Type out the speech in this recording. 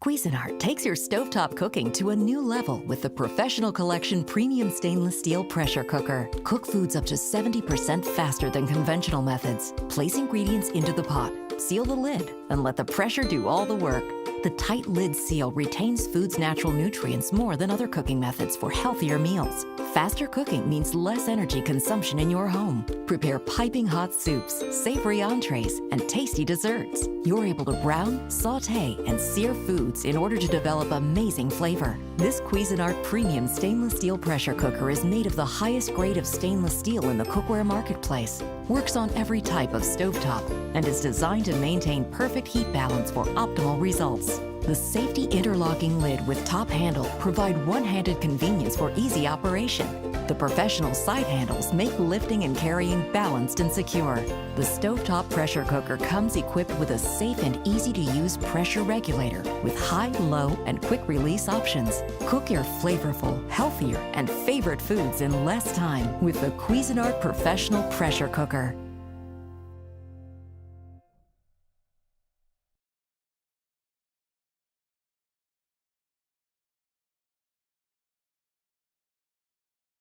Cuisinart takes your stovetop cooking to a new level with the Professional Collection Premium Stainless Steel Pressure Cooker. Cook foods up to 70% faster than conventional methods. Place ingredients into the pot, seal the lid, and let the pressure do all the work. The tight lid seal retains food's natural nutrients more than other cooking methods for healthier meals. Faster cooking means less energy consumption in your home. Prepare piping hot soups, savory entrees, and tasty desserts. You're able to brown, saute, and sear foods in order to develop amazing flavor. This Cuisinart Premium Stainless Steel Pressure Cooker is made of the highest grade of stainless steel in the cookware marketplace, works on every type of stovetop, and is designed to maintain perfect heat balance for optimal results. The safety interlocking lid with top handle provide one-handed convenience for easy operation. The professional side handles make lifting and carrying balanced and secure. The stovetop pressure cooker comes equipped with a safe and easy-to-use pressure regulator with high, low, and quick-release options. Cook your flavorful, healthier, and favorite foods in less time with the Cuisinart Professional Pressure Cooker.